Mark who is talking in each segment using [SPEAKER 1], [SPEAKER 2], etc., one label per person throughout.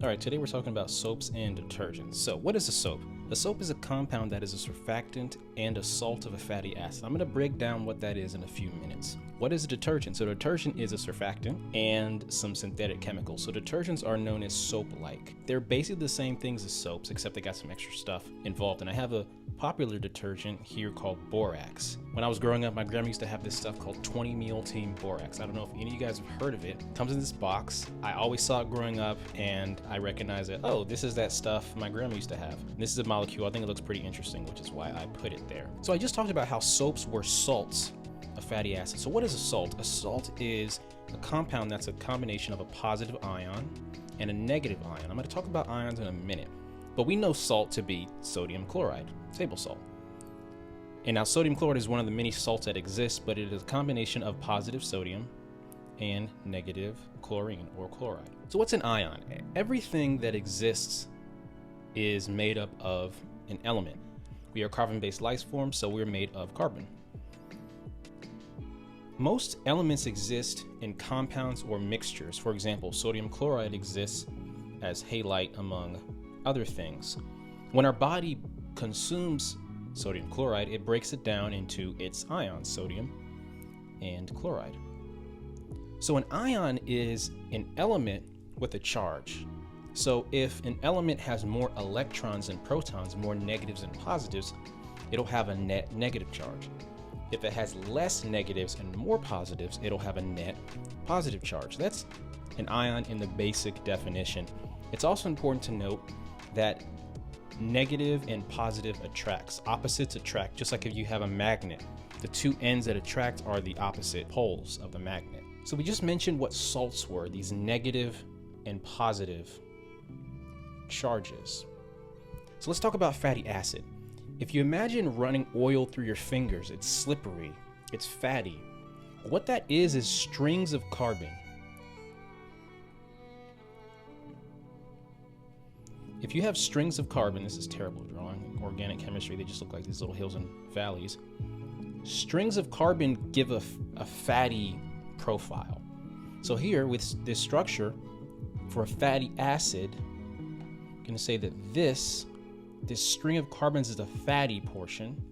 [SPEAKER 1] All right, today we're talking about soaps and detergents. So what is a soap? A soap is a compound that is a surfactant and a salt of a fatty acid. I'm going to break down what that is in a few minutes. What is a detergent? So detergent is a surfactant and some synthetic chemicals. So detergents are known as soap-like. They're basically the same things as soaps, except they got some extra stuff involved. And I have a popular detergent here called borax. When I was growing up, my grandma used to have this stuff called 20 meal team borax. I don't know if any of you guys have heard of it. It comes in this box. I always saw it growing up and I recognized it. Oh, this is that stuff my grandma used to have. And this is a molecule. I think it looks pretty interesting, which is why I put it there. So I just talked about how soaps were salts of fatty acids. So what is a salt? A salt is a compound that's a combination of a positive ion and a negative ion. I'm going to talk about ions in a minute. But we know salt to be sodium chloride, table salt. And now sodium chloride is one of the many salts that exist, but it is a combination of positive sodium and negative chlorine or chloride. So what's an ion? Everything that exists is made up of an element. We are carbon-based life forms, so we're made of carbon. Most elements exist in compounds or mixtures. For example, sodium chloride exists as halite among other things. When our body consumes sodium chloride, it breaks it down into its ions, sodium and chloride. So an ion is an element with a charge. So if an element has more electrons and protons, more negatives and positives, it'll have a net negative charge. If it has less negatives and more positives, it'll have a net positive charge. That's an ion in the basic definition. It's also important to note that negative and positive attracts. Opposites attract, just like if you have a magnet. The two ends that attract are the opposite poles of the magnet. So we just mentioned what salts were, these negative and positive charges. So let's talk about fatty acid. If you imagine running oil through your fingers, it's slippery, it's fatty. What that is strings of carbon. If you have strings of carbon, this is terrible drawing, organic chemistry, they just look like these little hills and valleys. Strings of carbon give a fatty profile. So here with this structure for a fatty acid, I'm going to say that this string of carbons is the fatty portion.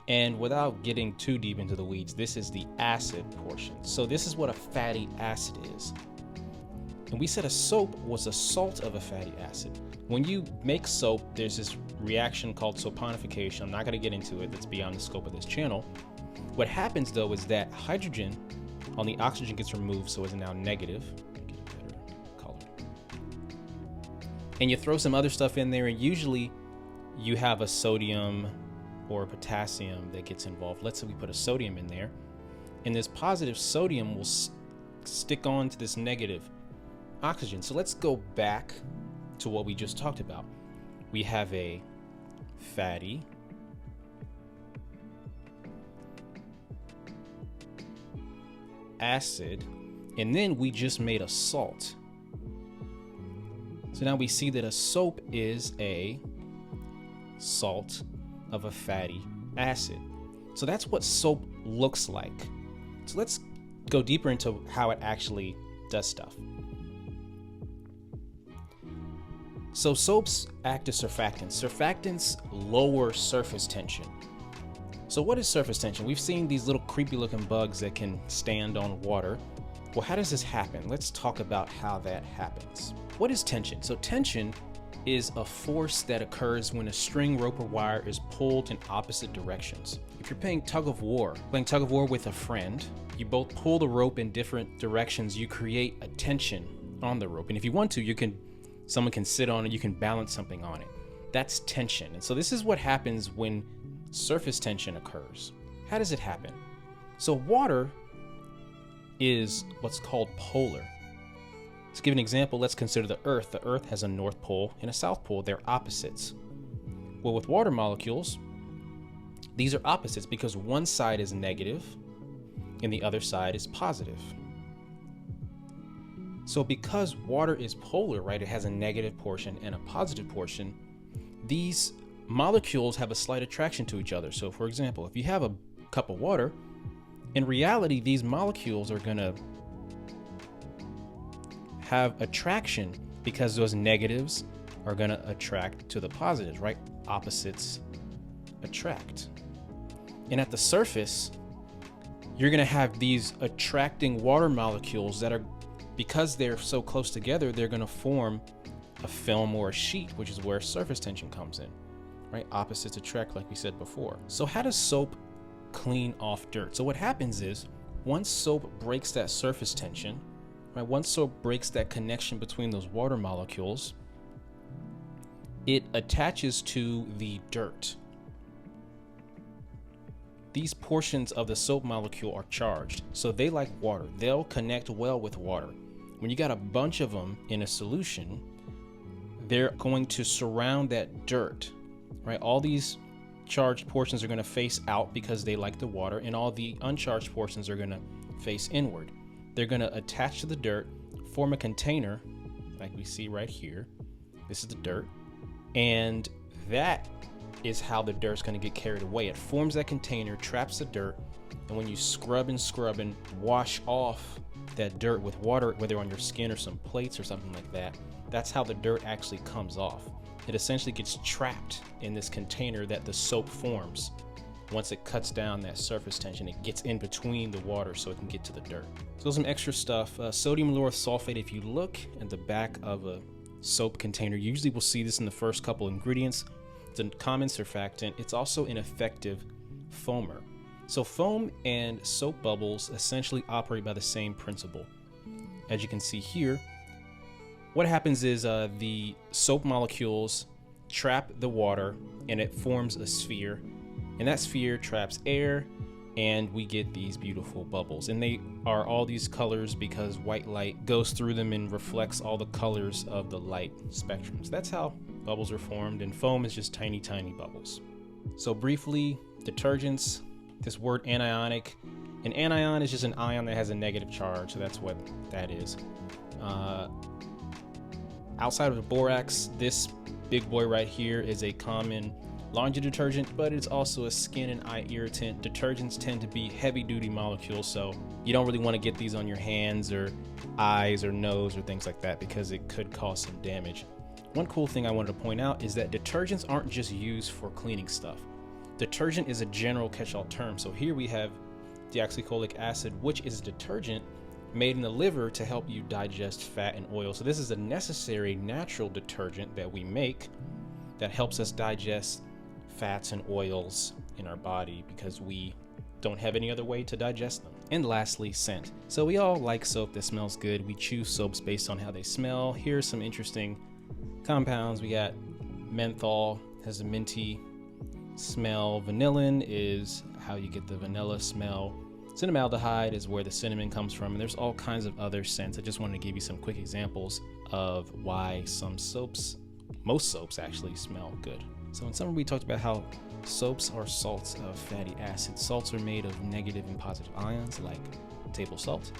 [SPEAKER 1] And without getting too deep into the weeds, this is the acid portion. So this is what a fatty acid is. And we said a soap was a salt of a fatty acid. When you make soap, there's this reaction called saponification. I'm not going to get into it. That's beyond the scope of this channel. What happens though is that hydrogen on the oxygen gets removed, so it's now negative. Get a better color. And you throw some other stuff in there, and usually you have a sodium or a potassium that gets involved. Let's say we put a sodium in there, and this positive sodium will stick on to this negative oxygen. So let's go back to what we just talked about. We have a fatty acid, and then we just made a salt. So now we see that a soap is a salt of a fatty acid. So that's what soap looks like. So let's go deeper into how it actually does stuff. So soaps act as surfactants. Surfactants lower surface tension. So what is surface tension? We've seen these little creepy looking bugs that can stand on water. Well, how does this happen? Let's talk about how that happens. What is tension? So tension is a force that occurs when a string, rope, or wire is pulled in opposite directions. If you're playing tug of war with a friend, you both pull the rope in different directions, you create a tension on the rope. And if you want to, someone can sit on it, you can balance something on it. That's tension. And so this is what happens when surface tension occurs. How does it happen? So water is what's called polar. To give an example, let's consider the Earth. The Earth has a North Pole and a South Pole. They're opposites. Well, with water molecules, these are opposites because one side is negative and the other side is positive. So because water is polar, right, it has a negative portion and a positive portion, these molecules have a slight attraction to each other. So for example, if you have a cup of water, in reality, these molecules are going to have attraction because those negatives are going to attract to the positives, right? Opposites attract. And at the surface, you're going to have these attracting water molecules that are, because they're so close together, they're going to form a film or a sheet, which is where surface tension comes in, right? Opposites attract, like we said before. So how does soap clean off dirt? So what happens is, once soap breaks that surface tension, right? Once soap breaks that connection between those water molecules, it attaches to the dirt. These portions of the soap molecule are charged, so they like water. They'll connect well with water. When you got a bunch of them in a solution, they're going to surround that dirt, right? All these charged portions are going to face out because they like the water, and all the uncharged portions are going to face inward. They're going to attach to the dirt, form a container like we see right here. This is the dirt, and that is how the dirt's going to get carried away. It forms that container, traps the dirt, and when you scrub and wash off that dirt with water, whether on your skin or some plates or something like that, that's how the dirt actually comes off. It essentially gets trapped in this container that the soap forms. Once it cuts down that surface tension, it gets in between the water so it can get to the dirt. So some extra stuff, sodium lauryl sulfate. If you look at the back of a soap container, you usually will see this in the first couple ingredients. It's a common surfactant. It's also an effective foamer. So foam and soap bubbles essentially operate by the same principle. As you can see here, what happens is the soap molecules trap the water and it forms a sphere, and that sphere traps air, and we get these beautiful bubbles. And they are all these colors because white light goes through them and reflects all the colors of the light spectrums. That's how bubbles are formed, and foam is just tiny, tiny bubbles. So briefly, detergents, this word anionic. An anion is just an ion that has a negative charge, so that's what that is. Outside of the borax, this big boy right here is a common laundry detergent, but it's also a skin and eye irritant. Detergents tend to be heavy duty molecules, so you don't really want to get these on your hands or eyes or nose or things like that because it could cause some damage. One cool thing I wanted to point out is that detergents aren't just used for cleaning stuff. Detergent is a general catch-all term. So here we have deoxycholic acid, which is a detergent made in the liver to help you digest fat and oil. So this is a necessary natural detergent that we make that helps us digest fats and oils in our body because we don't have any other way to digest them. And lastly, scent. So we all like soap that smells good. We choose soaps based on how they smell. Here's some interesting compounds. We got menthol, has a minty smell. Vanillin is how you get the vanilla smell. Cinnamaldehyde is where the cinnamon comes from, and there's all kinds of other scents. I just wanted to give you some quick examples of why some soaps, most soaps actually, smell good. So in summary, we talked about how soaps are salts of fatty acids. Salts are made of negative and positive ions like table salt,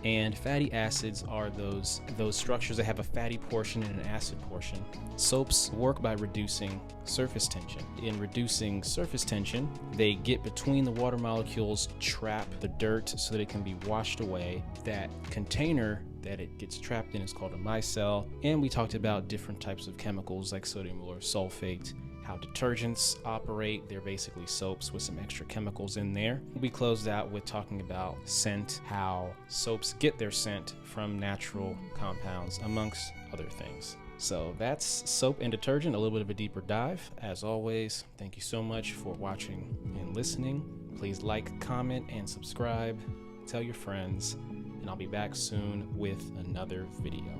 [SPEAKER 1] and fatty acids are those structures that have a fatty portion and an acid portion. Soaps work by reducing surface tension. In reducing surface tension, they get between the water molecules, trap the dirt so that it can be washed away. That container that it gets trapped in is called a micelle. And we talked about different types of chemicals like sodium lauryl sulfate, how detergents operate. They're basically soaps with some extra chemicals in there. We closed out with talking about scent, how soaps get their scent from natural compounds, amongst other things. So that's soap and detergent, a little bit of a deeper dive. As always, thank you so much for watching and listening. Please like, comment, and subscribe. Tell your friends, and I'll be back soon with another video.